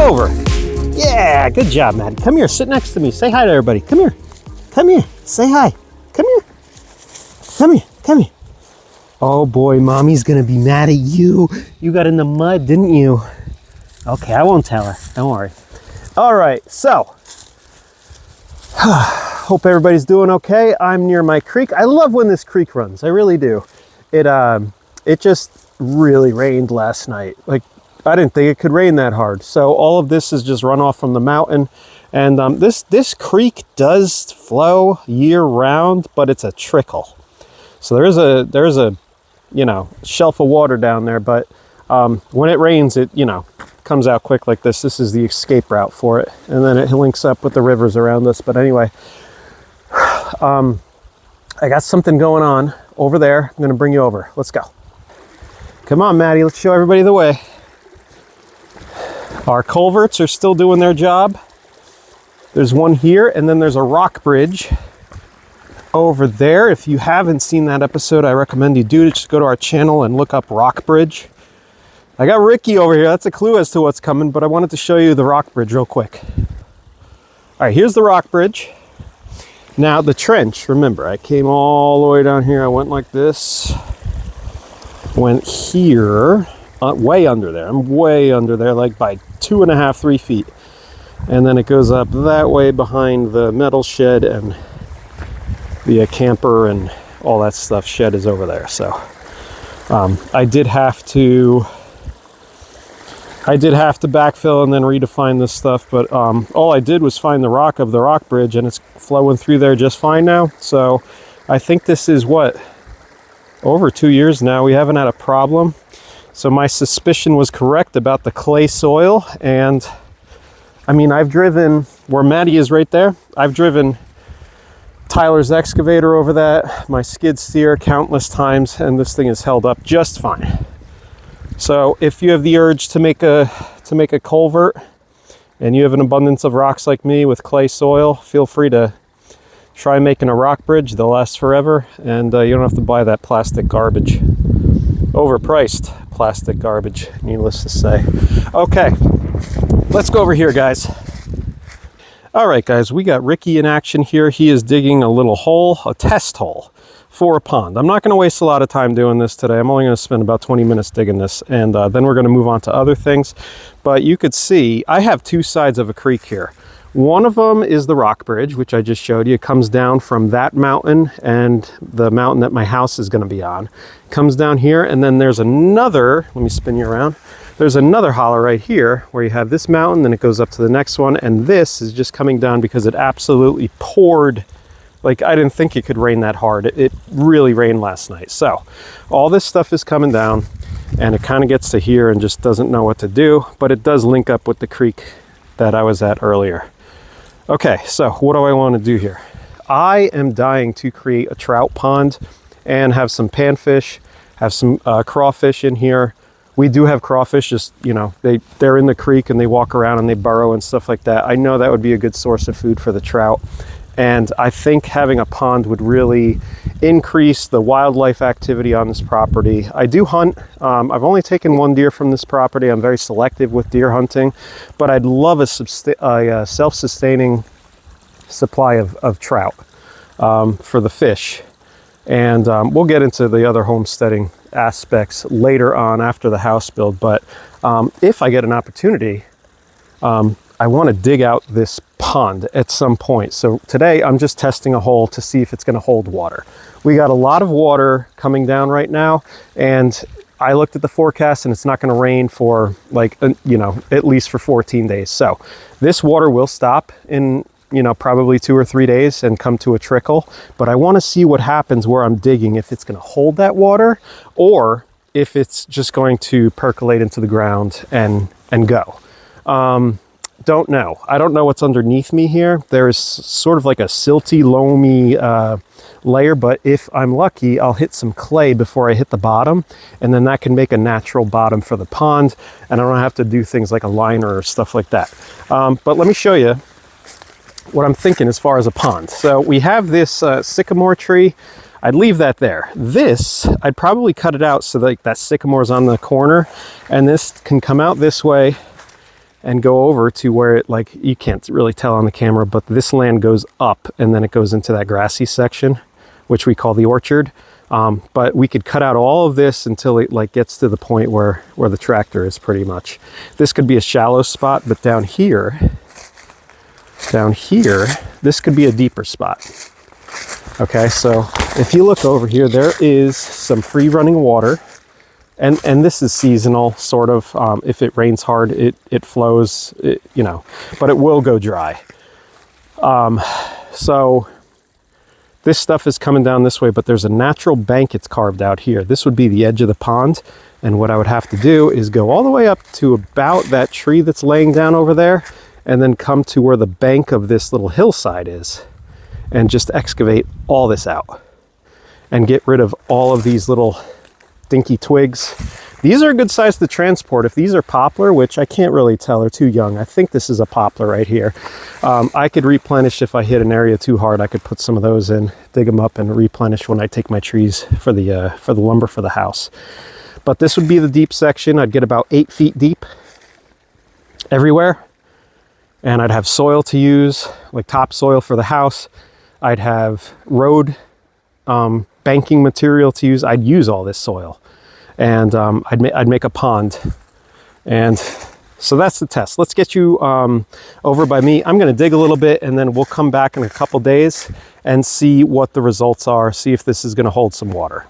over. Yeah, good job, Maddie. Come here, sit next to me. Say hi to everybody. Come here. Come here. Say hi. Come here. Come here. Come here. Oh boy, Mommy's gonna be mad at you. You got in the mud, didn't you? Okay, I won't tell her. Don't worry. All right, so hope everybody's doing okay. I'm near my creek. I love when this creek runs. I really do. It just really rained last night. Like, I didn't think it could rain that hard. So all of this is just runoff from the mountain. And this creek does flow year round, but it's a trickle. So there's a shelf of water down there, but when it rains, it comes out quick like this. This is the escape route for it, and then it links up with the rivers around us. But anyway, I got something going on over there. I'm gonna bring you over. Let's go. Come on, Maddie, let's show everybody the way. Our culverts are still doing their job. There's one here, and then there's a rock bridge over there. If you haven't seen that episode, I recommend you do. Just go to our channel and look up rock bridge. I got Ricky over here. That's a clue as to what's coming, but I wanted to show you the rock bridge real quick. All right, here's the rock bridge. Now the trench, remember, I came all the way down here. I went like this, went here, way under there. I'm way under there, like by 2.5, 3 feet. And then it goes up that way behind the metal shed, and the camper and all that stuff shed is over there. So I did have to backfill and then redefine this stuff, but all I did was find the rock of the rock bridge, and it's flowing through there just fine now. So I think this is over 2 years now. We haven't had a problem. So my suspicion was correct about the clay soil. And I mean, I've driven where Maddie is right there. I've driven Tyler's excavator over that, my skid steer countless times, and this thing is held up just fine. So if you have the urge to make a culvert and you have an abundance of rocks like me with clay soil, feel free to try making a rock bridge. They'll last forever, and you don't have to buy that plastic garbage. Overpriced plastic garbage, needless to say. Okay, let's go over here, guys. All right, guys, we got Ricky in action here. He is digging a little hole, a test hole for a pond. I'm not going to waste a lot of time doing this today. I'm only going to spend about 20 minutes digging this, and then we're going to move on to other things. But you could see I have two sides of a creek here. One of them is the rock bridge, which I just showed you. It comes down from that mountain and the mountain that my house is going to be on. It comes down here, and then there's another, let me spin you around. There's another hollow right here where you have this mountain, then it goes up to the next one, and this is just coming down because it absolutely poured. Like, I didn't think it could rain that hard. It really rained last night. So all this stuff is coming down, and it kind of gets to here and just doesn't know what to do, but it does link up with the creek that I was at earlier. Okay, so what do I want to do here? I am dying to create a trout pond and have some panfish, have some crawfish in here. We do have crawfish, just, they're in the creek and they walk around and they burrow and stuff like that. I know that would be a good source of food for the trout. And I think having a pond would really increase the wildlife activity on this property. I do hunt. I've only taken one deer from this property. I'm very selective with deer hunting, but I'd love a self-sustaining supply of trout for the fish. And we'll get into the other homesteading aspects later on after the house build. But if I get an opportunity, I want to dig out this pond at some point. So today I'm just testing a hole to see if it's going to hold water. We got a lot of water coming down right now, and I looked at the forecast and it's not going to rain for at least for 14 days. So this water will stop in probably 2 or 3 days and come to a trickle. But I want to see what happens where I'm digging, if it's going to hold that water or if it's just going to percolate into the ground and go. Don't know. I don't know what's underneath me here. There is sort of like a silty, loamy layer, but if I'm lucky, I'll hit some clay before I hit the bottom, and then that can make a natural bottom for the pond, and I don't have to do things like a liner or stuff like that. But let me show you what I'm thinking as far as a pond. So we have this sycamore tree. I'd leave that there. This, I'd probably cut it out so that sycamore's on the corner, and this can come out this way and go over to where it, like, you can't really tell on the camera, but this land goes up and then it goes into that grassy section, which we call the orchard. But we could cut out all of this until it like gets to the point where the tractor is pretty much. This could be a shallow spot, but down here, this could be a deeper spot. Okay, so if you look over here, there is some free running water. And this is seasonal, sort of. If it rains hard, it flows, you know, but it will go dry. So this stuff is coming down this way, but there's a natural bank it's carved out here. This would be the edge of the pond. And what I would have to do is go all the way up to about that tree that's laying down over there, and then come to where the bank of this little hillside is, and just excavate all this out and get rid of all of these little dinky twigs. These are a good size to transport. If these are poplar, which I can't really tell, are too young. I think this is a poplar right here. I could replenish if I hit an area too hard. I could put some of those in, dig them up, and replenish when I take my trees for the lumber for the house. But this would be the deep section. I'd get about 8 feet deep everywhere, and I'd have soil to use, like topsoil for the house. I'd have road banking material to use. I'd use all this soil, and I'd make a pond. And so that's the test. Let's get you over by me. I'm going to dig a little bit, and then we'll come back in a couple days and see what the results are, see if this is going to hold some water.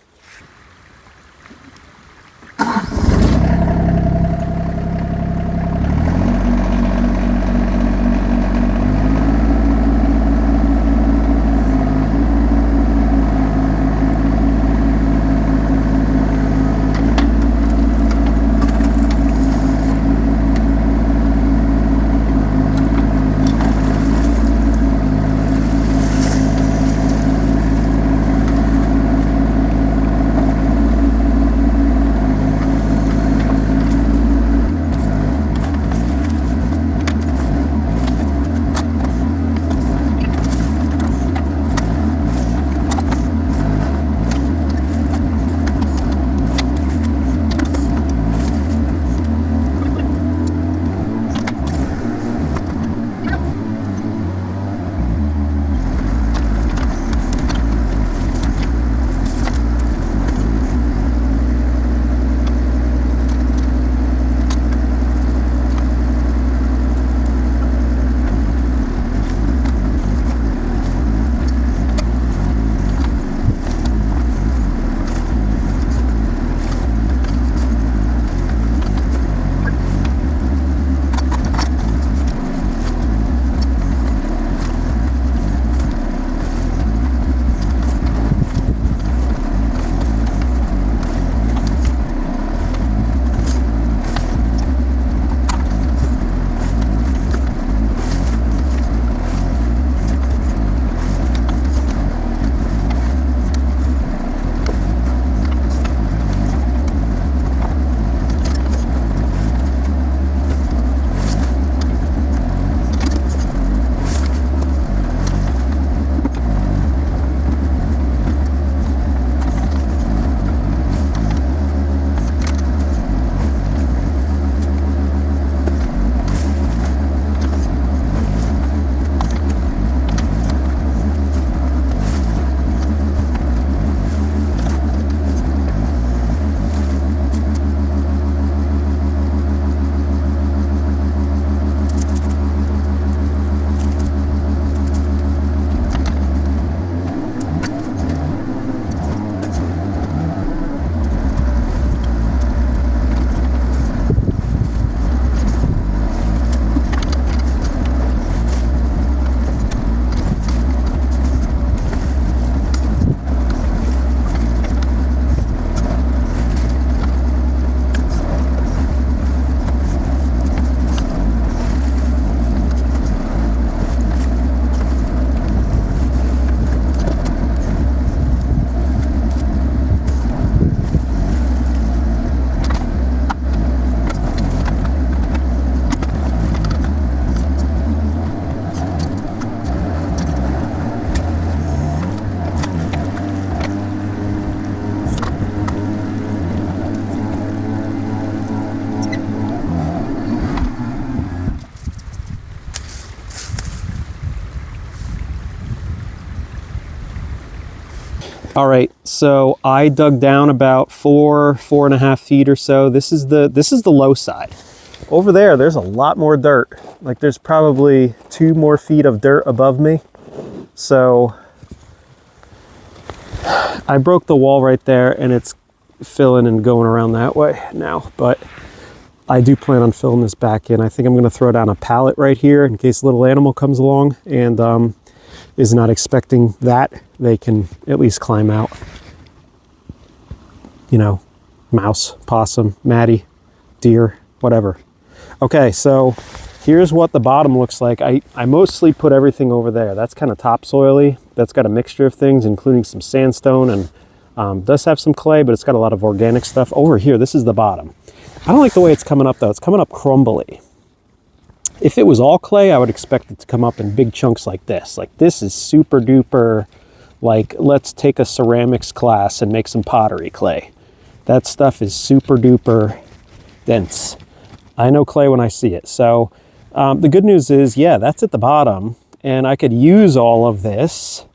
All right, so I dug down about 4.5 feet or so. This is the low side. Over there's a lot more dirt. Like there's probably 2 more feet of dirt above me. So I broke the wall right there and it's filling and going around that way now, but I do plan on filling this back in. I think I'm gonna throw down a pallet right here in case a little animal comes along and is not expecting that. They can at least climb out. You know, mouse, possum, matty, deer, whatever. Okay, so here's what the bottom looks like. I mostly put everything over there. That's kind of topsoily. That's got a mixture of things, including some sandstone and does have some clay, but it's got a lot of organic stuff. Over here, this is the bottom. I don't like the way it's coming up though. It's coming up crumbly. If it was all clay, I would expect it to come up in big chunks like this. Like this is super duper, like let's take a ceramics class and make some pottery clay. That stuff is super duper dense. I know clay when I see it. So the good news is, yeah, that's at the bottom and I could use all of this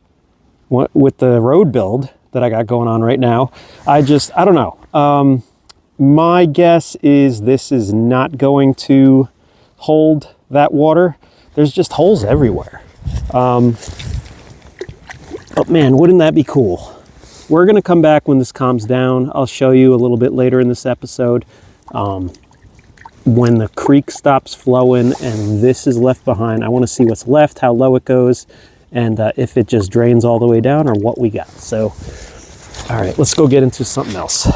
with the road build that I got going on right now. I don't know. My guess is this is not going to hold that water. There's just holes everywhere. Oh man, wouldn't that be cool? We're gonna come back when this calms down. I'll show you a little bit later in this episode when the creek stops flowing and this is left behind. I want to see what's left, how low it goes, and if it just drains all the way down or what we got. So all right, let's go get into something else.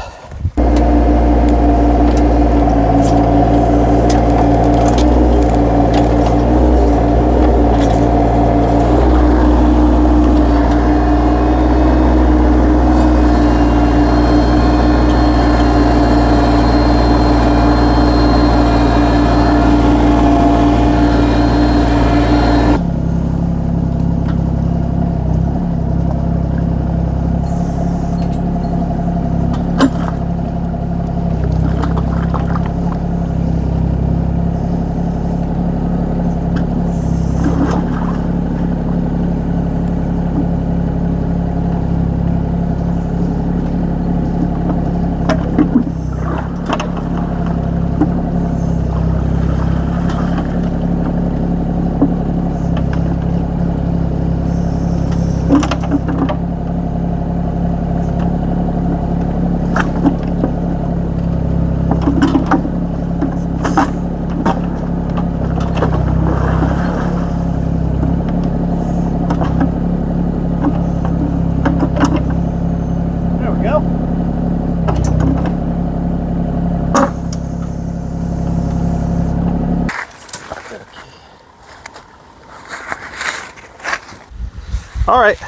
All right,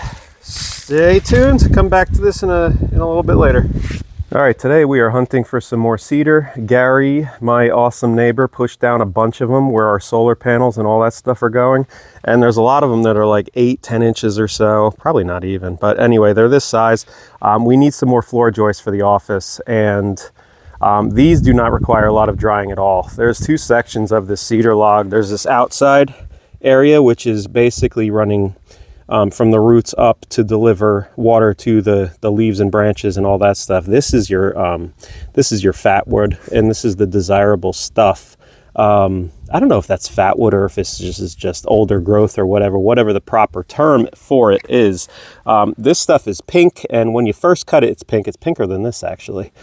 stay tuned. Come back to this in a little bit later. All right, today we are hunting for some more cedar. Gary, my awesome neighbor, pushed down a bunch of them where our solar panels and all that stuff are going. And there's a lot of them that are like 8-10 inches or so, probably not even. But anyway, they're this size. We need some more floor joists for the office, and these do not require a lot of drying at all. There's 2 sections of this cedar log. There's this outside area, which is basically running from the roots up to deliver water to the leaves and branches and all that stuff. This is your fat wood, and this is the desirable stuff. I don't know if that's fat wood or if it's just older growth or whatever the proper term for it is. This stuff is pink, and when you first cut it, it's pink. It's pinker than this actually.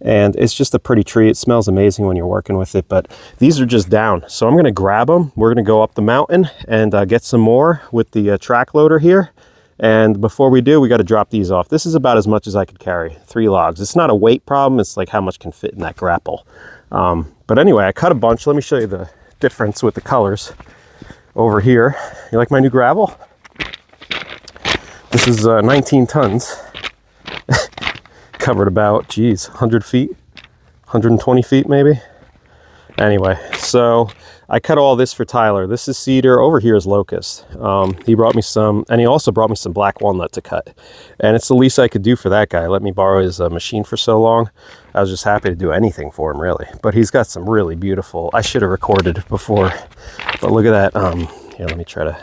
And it's just a pretty tree. It smells amazing when you're working with it, but these are just down. So I'm gonna grab them. We're gonna go up the mountain and get some more with the track loader here. And before we do, we gotta drop these off. This is about as much as I could carry, 3 logs. It's not a weight problem, it's like how much can fit in that grapple. But anyway, I cut a bunch. Let me show you the difference with the colors over here. You like my new gravel? This is 19 tons. Covered about, geez, 100 feet, 120 feet maybe. Anyway, so I cut all this for Tyler. This is cedar. Over here is locust. He brought me some, and he also brought me some black walnut to cut. And it's the least I could do for that guy. Let me borrow his machine for so long. I was just happy to do anything for him, really. But he's got some really beautiful, I should have recorded before, but look at that. Yeah, let me try to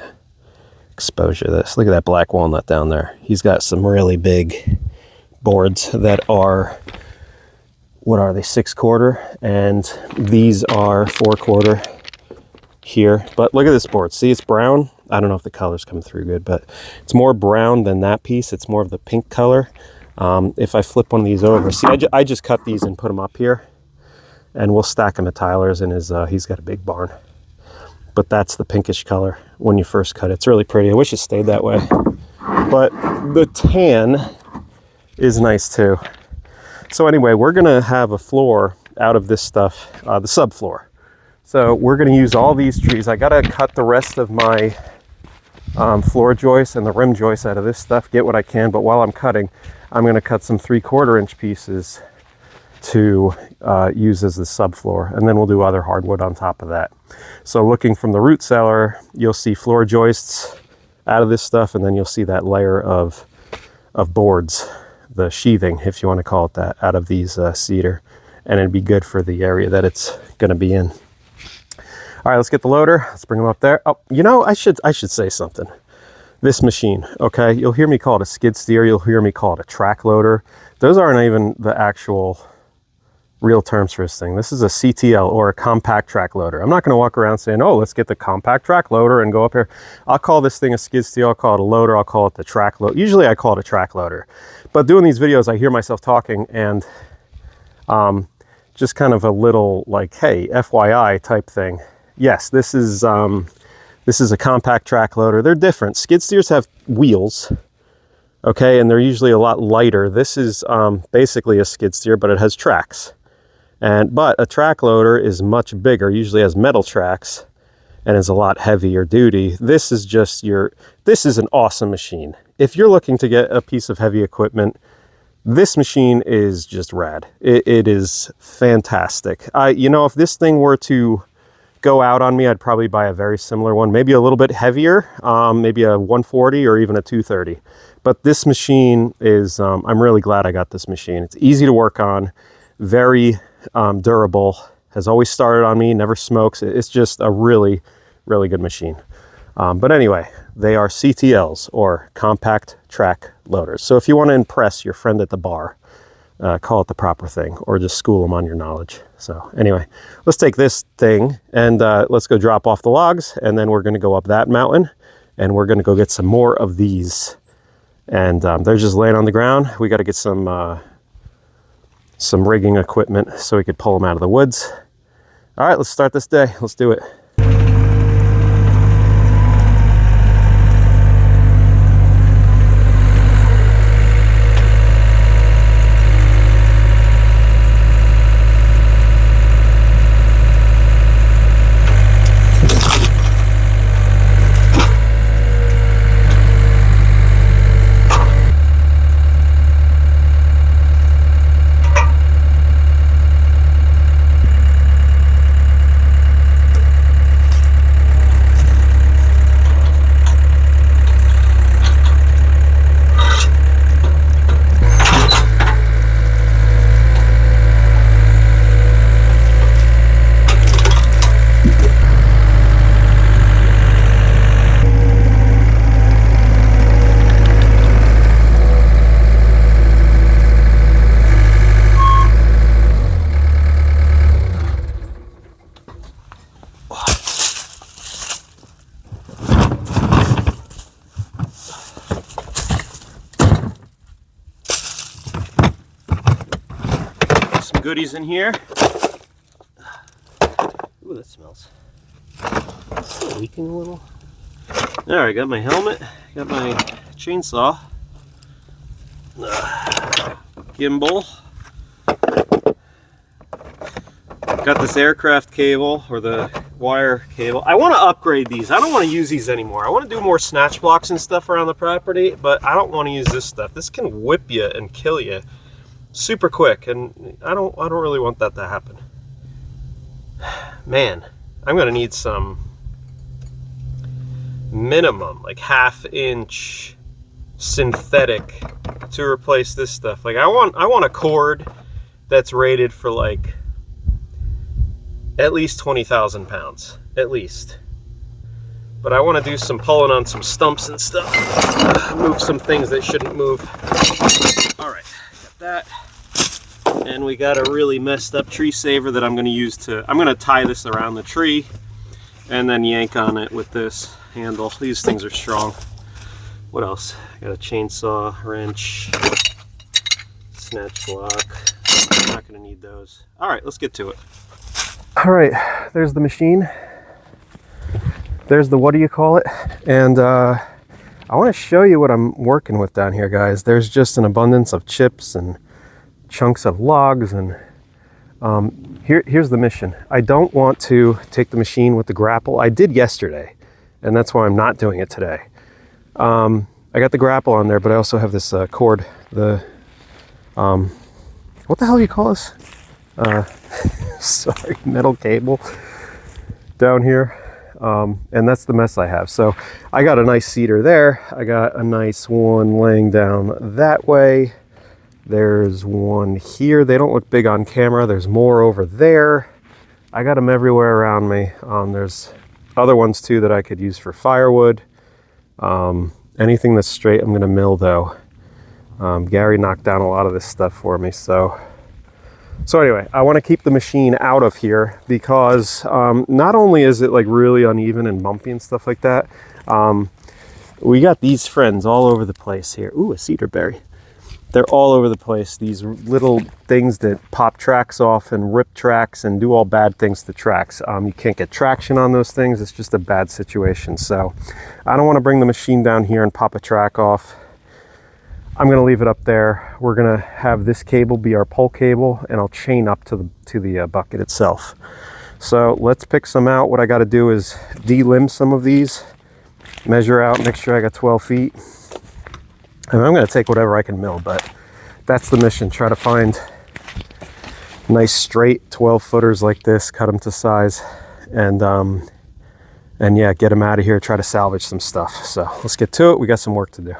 exposure of this. Look at that black walnut down there. He's got some really big boards that are, what are they, 6/4, and these are 4/4 here. But look at this board. See, it's brown. I don't know if the color's coming through good, but it's more brown than that piece. It's more of the pink color. If I flip one of these over, see, I just cut these and put them up here, and we'll stack them at Tyler's in his, he's got a big barn. But that's the pinkish color when you first cut it. It's really pretty. I wish it stayed that way. But the tan is nice too. So anyway, we're gonna have a floor out of this stuff, the subfloor. So we're gonna use all these trees. I gotta cut the rest of my floor joists and the rim joists out of this stuff, get what I can. But while I'm cutting, I'm gonna cut some 3/4 inch pieces to use as the subfloor, and then we'll do other hardwood on top of that. So looking from the root cellar, you'll see floor joists out of this stuff, and then you'll see that layer of boards, the sheathing, if you want to call it that, out of these cedar, and it'd be good for the area that it's going to be in. All right, let's get the loader. Let's bring them up there. Oh, you know, I should say something. This machine, okay, you'll hear me call it a skid steer, you'll hear me call it a track loader. Those aren't even the actual real terms for this thing. This is a CTL, or a compact track loader. I'm not going to walk around saying, oh, let's get the compact track loader and go up here. I'll call this thing a skid steer, I'll call it a loader, I'll call it the track loader. Usually I call it a track loader. But doing these videos, I hear myself talking, and just kind of a little like, hey, FYI type thing. Yes, this is a compact track loader. They're different. Skid steers have wheels, okay, and they're usually a lot lighter. This is basically a skid steer, but it has tracks. But a track loader is much bigger, usually has metal tracks, and is a lot heavier duty. This is just this is an awesome machine. If you're looking to get a piece of heavy equipment, this machine is just rad. It is fantastic. You know, if this thing were to go out on me, I'd probably buy a very similar one, maybe a little bit heavier, maybe a 140 or even a 230. But this machine is, I'm really glad I got this machine. It's easy to work on, very durable, has always started on me, never smokes. It's just a really, really good machine. But anyway, they are CTLs, or compact track loaders. So if you want to impress your friend at the bar, call it the proper thing, or just school them on your knowledge. So anyway, let's take this thing and let's go drop off the logs, and then we're going to go up that mountain, and we're going to go get some more of these. And they're just laying on the ground. We got to get some rigging equipment so we could pull them out of the woods. All right, let's start this day. Let's do it. Goodies in here. Ooh, that smells. Still leaking a little. All right, got my helmet, got my chainsaw, gimbal, got this aircraft cable, or the wire cable. I want to upgrade these. I don't want to use these anymore. I want to do more snatch blocks and stuff around the property, but I don't want to use this stuff. This can whip you and kill you super quick, and I don't really want that to happen. Man, I'm gonna need some minimum like 1/2 inch synthetic to replace this stuff. Like I want a cord that's rated for like at least 20,000 pounds, at least. But I want to do some pulling on some stumps and stuff. Move some things that shouldn't move. All right, got that. And we got a really messed up tree saver that I'm going to use to, I'm going to tie this around the tree and then yank on it with this handle. These things are strong. What else? Got a chainsaw, wrench, snatch block. I'm not going to need those. All right, let's get to it. All right, there's the machine. There's the, what do you call it? And I want to show you what I'm working with down here, guys. There's just an abundance of chips and chunks of logs, and here's the mission. I don't want to take the machine with the grapple. I did yesterday, and that's why I'm not doing it today. I got the grapple on there, but I also have this cord, the what the hell do you call this? Sorry, metal cable down here. And that's the mess I have. So I got a nice cedar there. I got a nice one laying down that way. There's one here. They don't look big on camera. There's more over there. I got them everywhere around me. There's other ones too that I could use for firewood. Anything that's straight, I'm gonna mill though. Gary knocked down a lot of this stuff for me. So anyway, I want to keep the machine out of here because not only is it like really uneven and bumpy and stuff like that, we got these friends all over the place here. Ooh, a cedar berry. They're all over the place. These little things that pop tracks off and rip tracks and do all bad things to tracks. You can't get traction on those things. It's just a bad situation. So I don't want to bring the machine down here and pop a track off. I'm going to leave it up there. We're going to have this cable be our pull cable, and I'll chain up to the bucket itself. So let's pick some out. What I got to do is delimb some of these, measure out, make sure I got 12 feet. And I'm going to take whatever I can mill, but that's the mission. Try to find nice straight 12 footers like this, cut them to size, and yeah, get them out of here, try to salvage some stuff. So let's get to it. We got some work to do.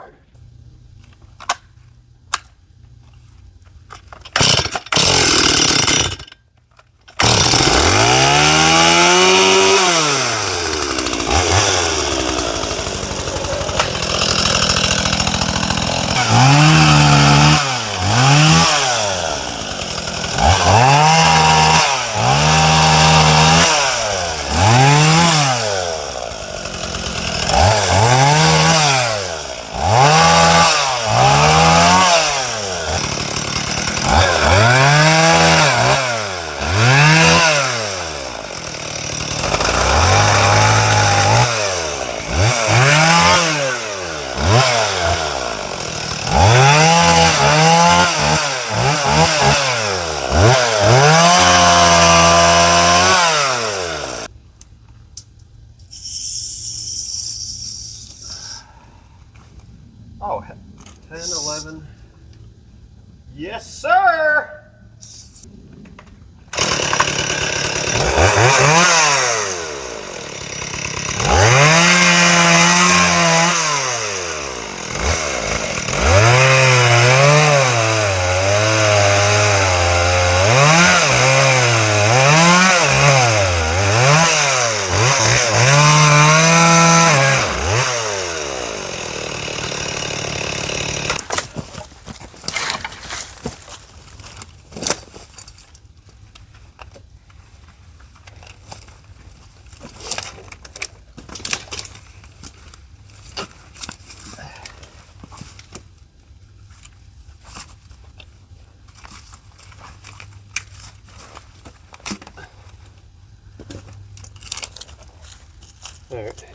Oh, 10, 11. Yes, sir! All right.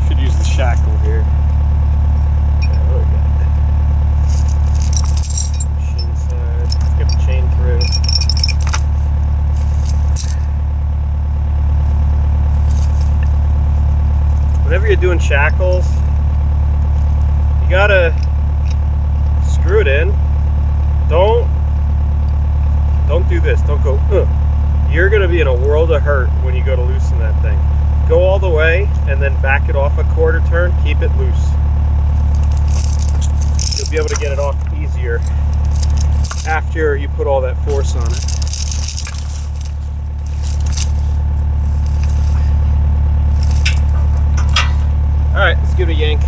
Should use the shackle here. Whenever you're doing shackles, you gotta screw it in. Don't Don't do this. Don't go, ugh. You're going to be in a world of hurt when you go to loosen that thing. Go all the way and then back it off a quarter turn. Keep it loose. You'll be able to get it off easier after you put all that force on it. All right, let's give it a yank.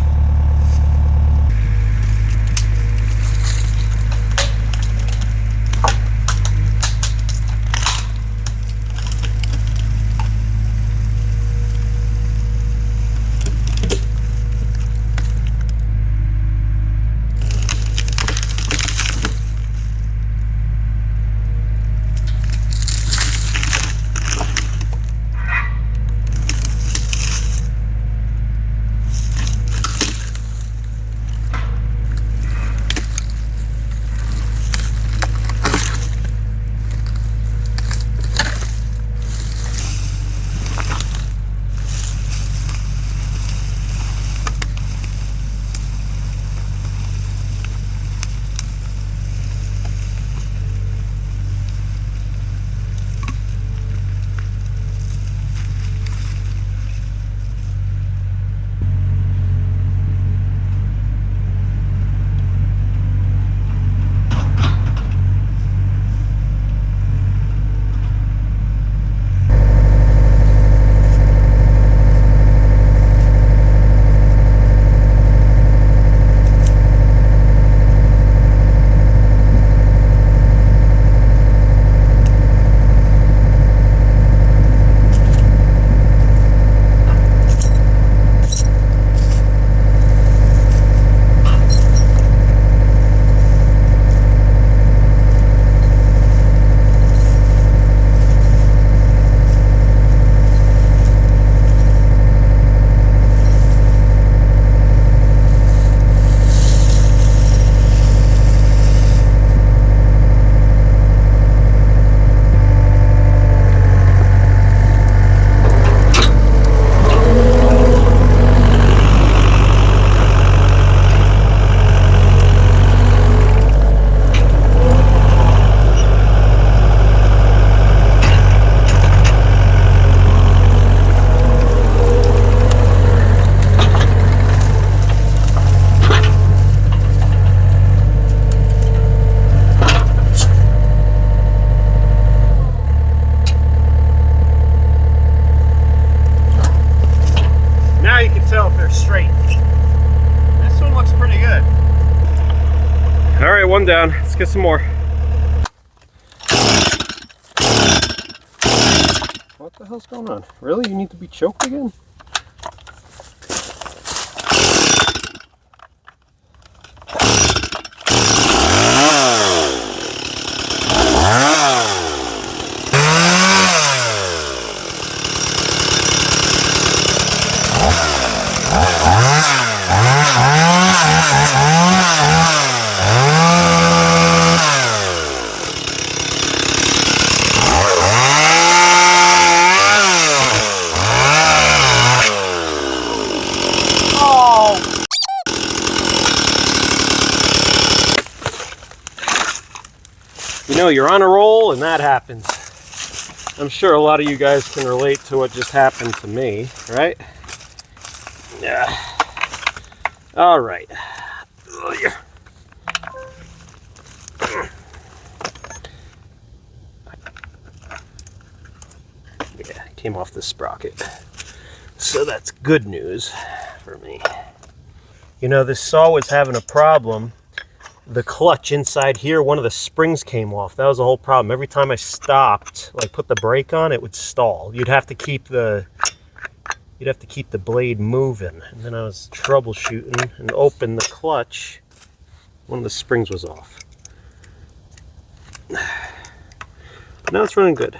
One down. Let's get some more. What the hell's going on? Really? You need to be choked again? You know, you're on a roll and that happens. I'm sure a lot of you guys can relate to what just happened to me, right? Yeah. All right. Yeah, came off the sprocket. So that's good news for me. You know, this saw was having a problem. The clutch inside here, one of the springs came off. That was the whole problem. Every time I stopped, like put the brake on, it would stall. You'd have to keep the blade moving. And then I was troubleshooting and opened the clutch. One of the springs was off. But now it's running good.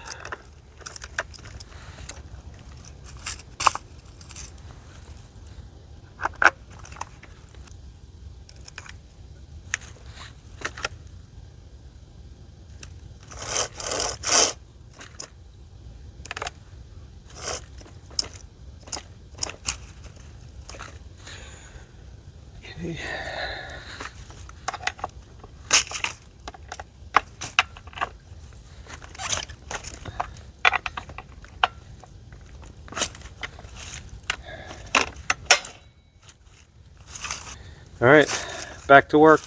All right, back to work.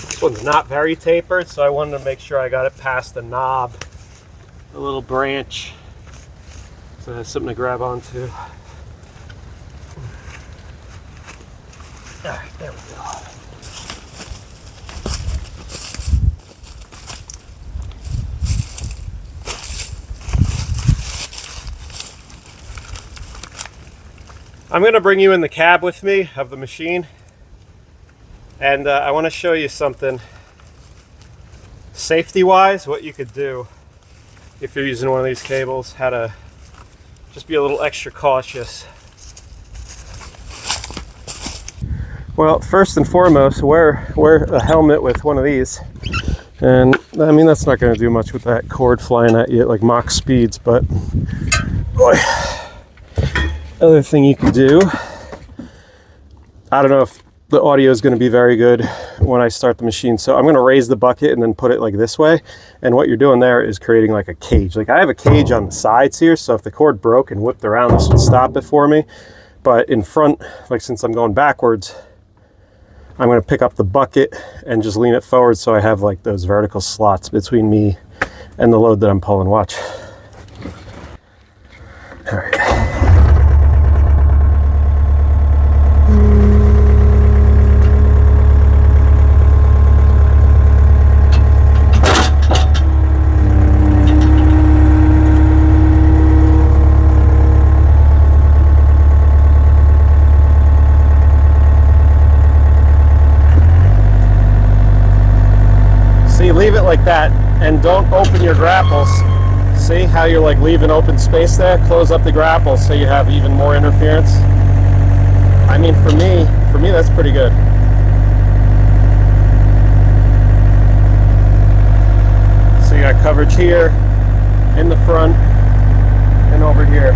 This one's not very tapered, so I wanted to make sure I got it past the knob, the little branch, so it has something to grab onto. All right, there we go. I'm going to bring you in the cab with me of the machine, and I want to show you something safety-wise, what you could do if you're using one of these cables, how to just be a little extra cautious. Well, first and foremost, wear a helmet with one of these. And I mean, that's not going to do much with that cord flying at you at like Mach speeds, but boy. Other thing you can do, I don't know if the audio is going to be very good when I start the machine, so I'm going to raise the bucket and then put it like this way, and what you're doing there is creating like a cage. Like I have a cage on the sides here, so if the cord broke and whipped around, this would stop it for me. But in front, like since I'm going backwards, I'm going to pick up the bucket and just lean it forward so I have like those vertical slots between me and the load that I'm pulling. Watch. All right. Leave it like that and don't open your grapples. See how you're like leaving open space there? Close up the grapples so you have even more interference. I mean, for me that's pretty good. So you got coverage here, in the front, and over here.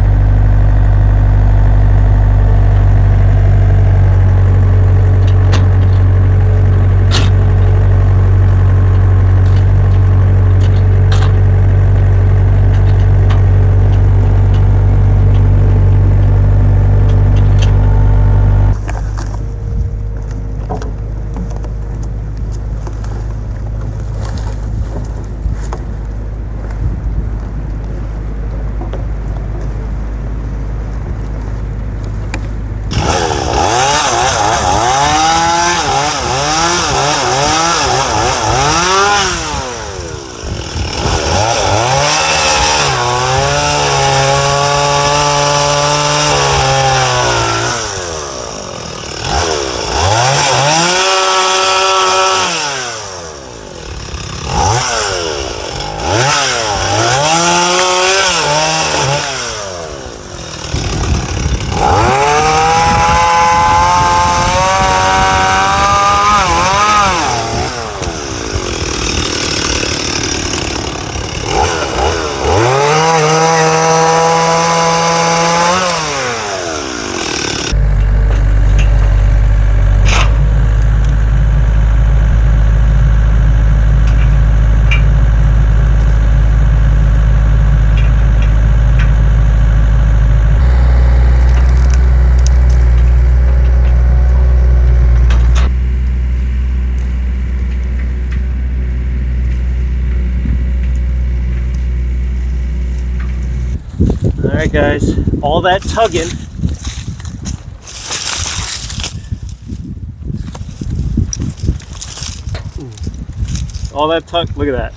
Alright guys, all that tugging. All that tug, look at that.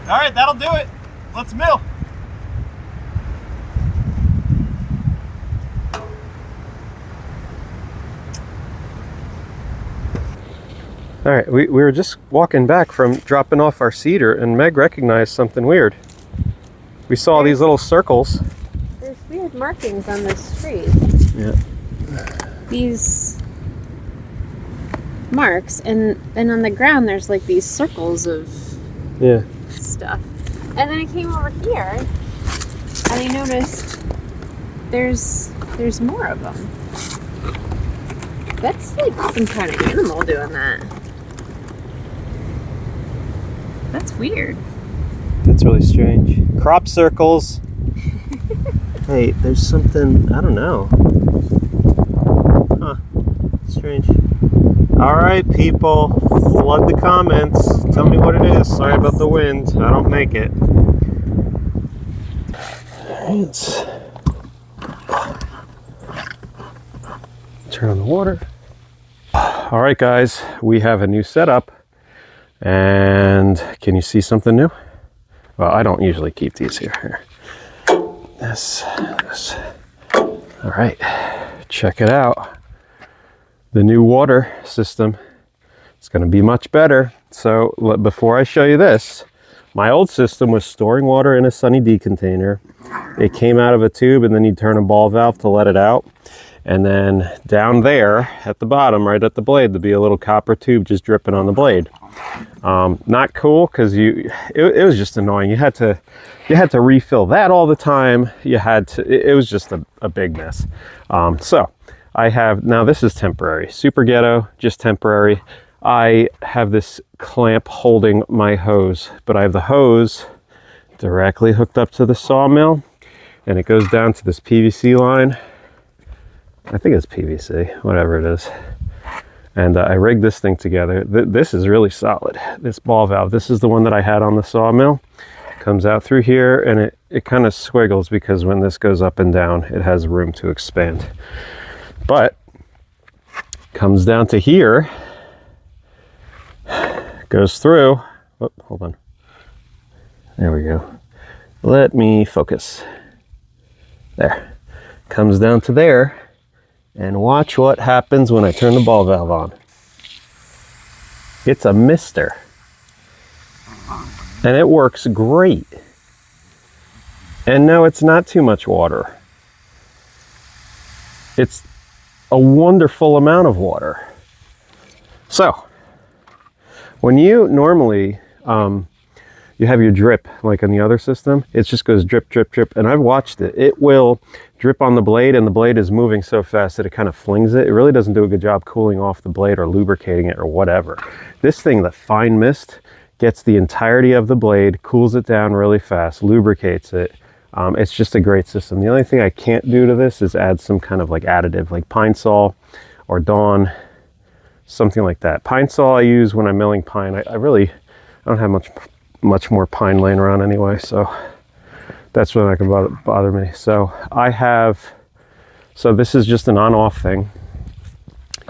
All right, that'll do it. Let's mill. All right, we were just walking back from dropping off our cedar, and Meg recognized something weird. We saw these little circles. There's weird markings on this tree. Yeah. These marks, and then on the ground there's like these circles of stuff. And then I came over here, and I noticed there's more of them. That's like some kind of animal doing that. That's weird. That's really strange. Crop circles. Hey, there's something, I don't know. Huh, strange. All right, people, flood the comments. Tell me what it is. Sorry about the wind. I don't make it. Let's turn on the water. All right, guys, we have a new setup. And can you see something new? Well, I don't usually keep these here. This. All right, check it out. The new water system is going to be much better. So before I show you this, my old system was storing water in a Sunny D container. It came out of a tube and then you'd turn a ball valve to let it out. And then down there at the bottom, right at the blade, there'd be a little copper tube just dripping on the blade. Not cool, because it was just annoying. You had to refill that all the time. It was just a big mess. So I have, now this is temporary, super ghetto, just temporary. I have this clamp holding my hose, but I have the hose directly hooked up to the sawmill, and it goes down to this PVC line. I think it's PVC, whatever it is. And I rigged this thing together. This is really solid, this ball valve. This is the one that I had on the sawmill. Comes out through here, and it kind of squiggles because when this goes up and down, it has room to expand. But comes down to here, goes through. Oh, hold on. There we go. Let me focus. There. Comes down to there. And watch what happens when I turn the ball valve on. It's a mister. And it works great. And no, it's not too much water. It's a wonderful amount of water. So, when you normally, you have your drip, like on the other system, it just goes drip, drip, drip. And I've watched it. It will drip on the blade, and the blade is moving so fast that it kind of flings it. It really doesn't do a good job cooling off the blade or lubricating it or whatever. This thing, the fine mist, gets the entirety of the blade, cools it down really fast, lubricates it. It's just a great system. The only thing I can't do to this is add some kind of like additive, like pine saw or Dawn, something like that. Pine saw I use when I'm milling pine. I don't have much more pine laying around anyway, so that's really not gonna bother me. So this is just an on-off thing.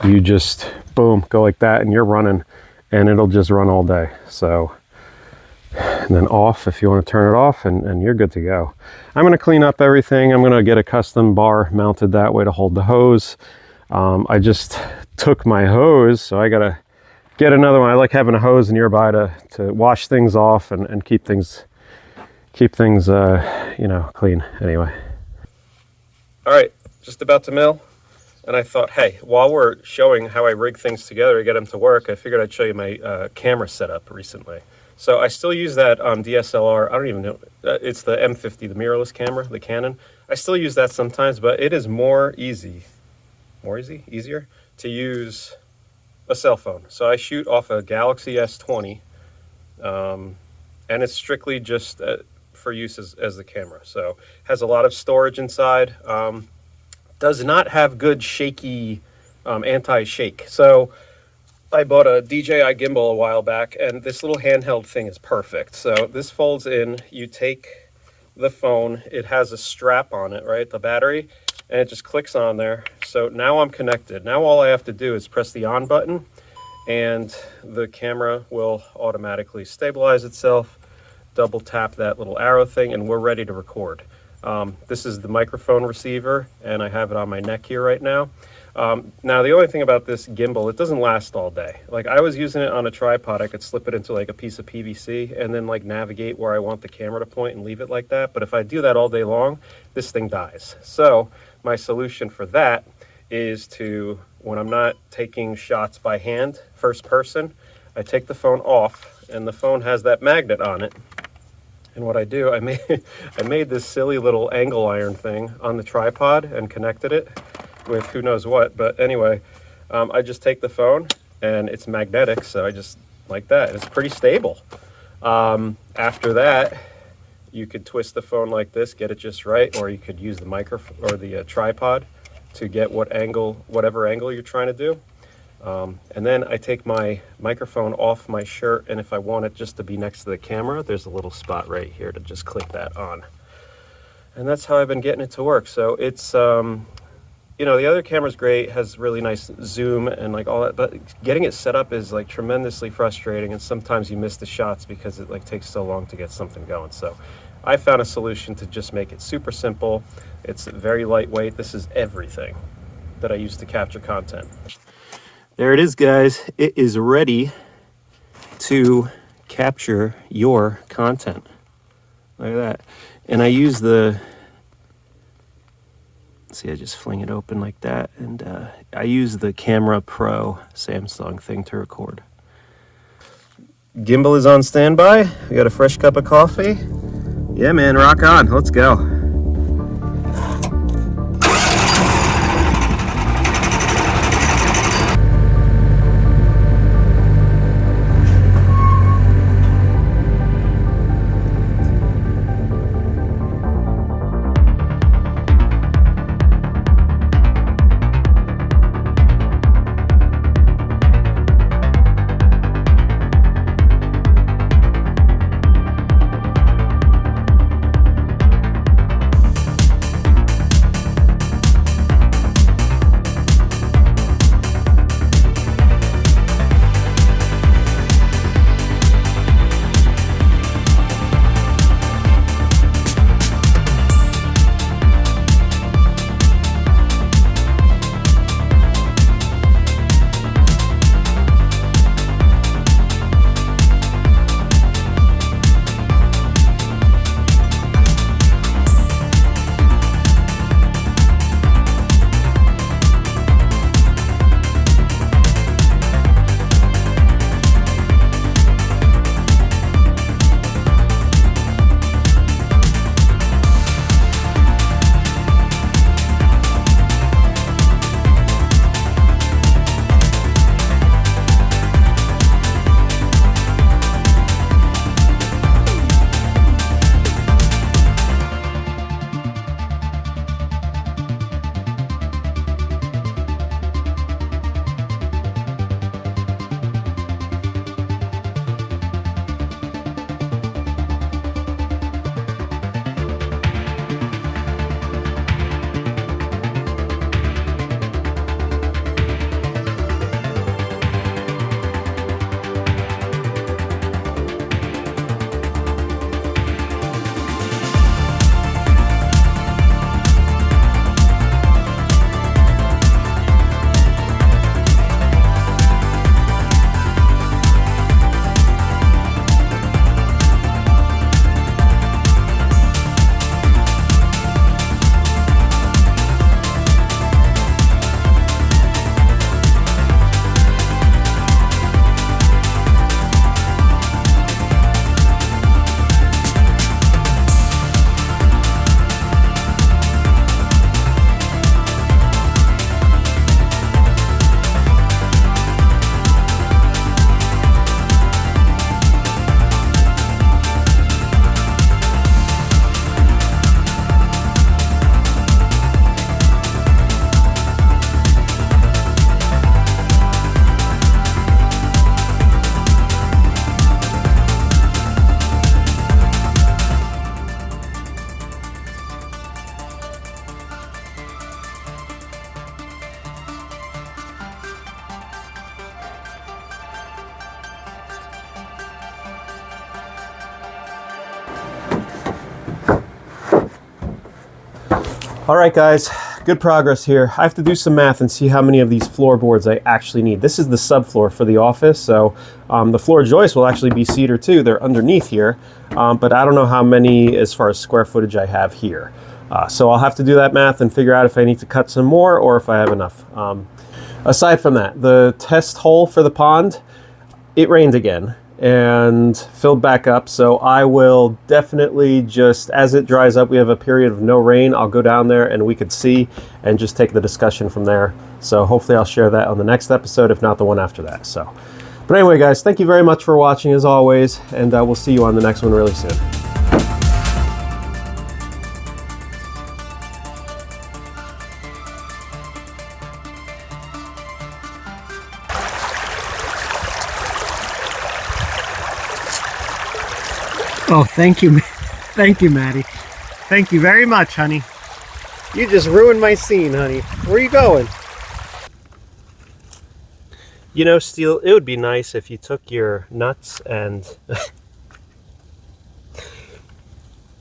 You just, boom, go like that and you're running, and it'll just run all day. So, and then off if you want to turn it off, and you're good to go. I'm gonna clean up everything. I'm gonna get a custom bar mounted that way to hold the hose. I just took my hose, so I gotta get another one. I like having a hose nearby to wash things off and keep things clean. Anyway. All right, just about to mill, and I thought, hey, while we're showing how I rig things together to get them to work, I figured I'd show you my camera setup recently. So I still use that DSLR. I don't even know. It's the M50, the mirrorless camera, the Canon. I still use that sometimes, but it is easier to use a cell phone. So I shoot off a Galaxy S20, and it's strictly just for use as the camera. So has a lot of storage inside. Does not have good shaky anti-shake. So I bought a DJI gimbal a while back, and this little handheld thing is perfect. So this folds in. You take the phone. It has a strap on it, right? The battery. And it just clicks on there. So now I'm connected. Now all I have to do is press the on button, and the camera will automatically stabilize itself. Double tap that little arrow thing, and we're ready to record. This is the microphone receiver, and I have it on my neck here right now. Now the only thing about this gimbal, it doesn't last all day. Like I was using it on a tripod, I could slip it into like a piece of PVC and then like navigate where I want the camera to point and leave it like that. But if I do that all day long, this thing dies. So my solution for that is to, when I'm not taking shots by hand, first person, I take the phone off, and the phone has that magnet on it. And what I do, I made this silly little angle iron thing on the tripod and connected it with who knows what. But anyway, I just take the phone, and it's magnetic, so I just like that. It's pretty stable. After that, You could twist the phone like this, get it just right, or you could use the microphone or the tripod to get whatever angle you're trying to do. And then I take my microphone off my shirt, and if I want it just to be next to the camera, there's a little spot right here to just click that on. And that's how I've been getting it to work. So it's, you know, the other camera's great, has really nice zoom and like all that, but getting it set up is like tremendously frustrating, and sometimes you miss the shots because it like takes so long to get something going. So I found a solution to just make it super simple. It's very lightweight. This is everything that I use to capture content. There it is, guys. It is ready to capture your content. Look at that. And I use see, I just fling it open like that, and I use the Camera Pro Samsung thing to record. Gimbal is on standby. We got a fresh cup of coffee. Yeah, man, rock on. Let's go. All right, guys, good progress here. I have to do some math and see how many of these floorboards I actually need. This is the subfloor for the office, so the floor joists will actually be cedar too. They're underneath here, but I don't know how many as far as square footage I have here. So I'll have to do that math and figure out if I need to cut some more or if I have enough. Aside from that, the test hole for the pond, it rained again and filled back up, so I will definitely just, as it dries up, we have a period of no rain, I'll go down there and we could see and just take the discussion from there. So hopefully I'll share that on the next episode, if not the one after that. So, but anyway, guys, thank you very much for watching as always, and we'll see you on the next one really soon. Oh, thank you. Thank you, Maddie. Thank you very much, honey. You just ruined my scene, honey. Where are you going? You know, Steele, it would be nice if you took your nuts and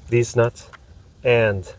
these nuts and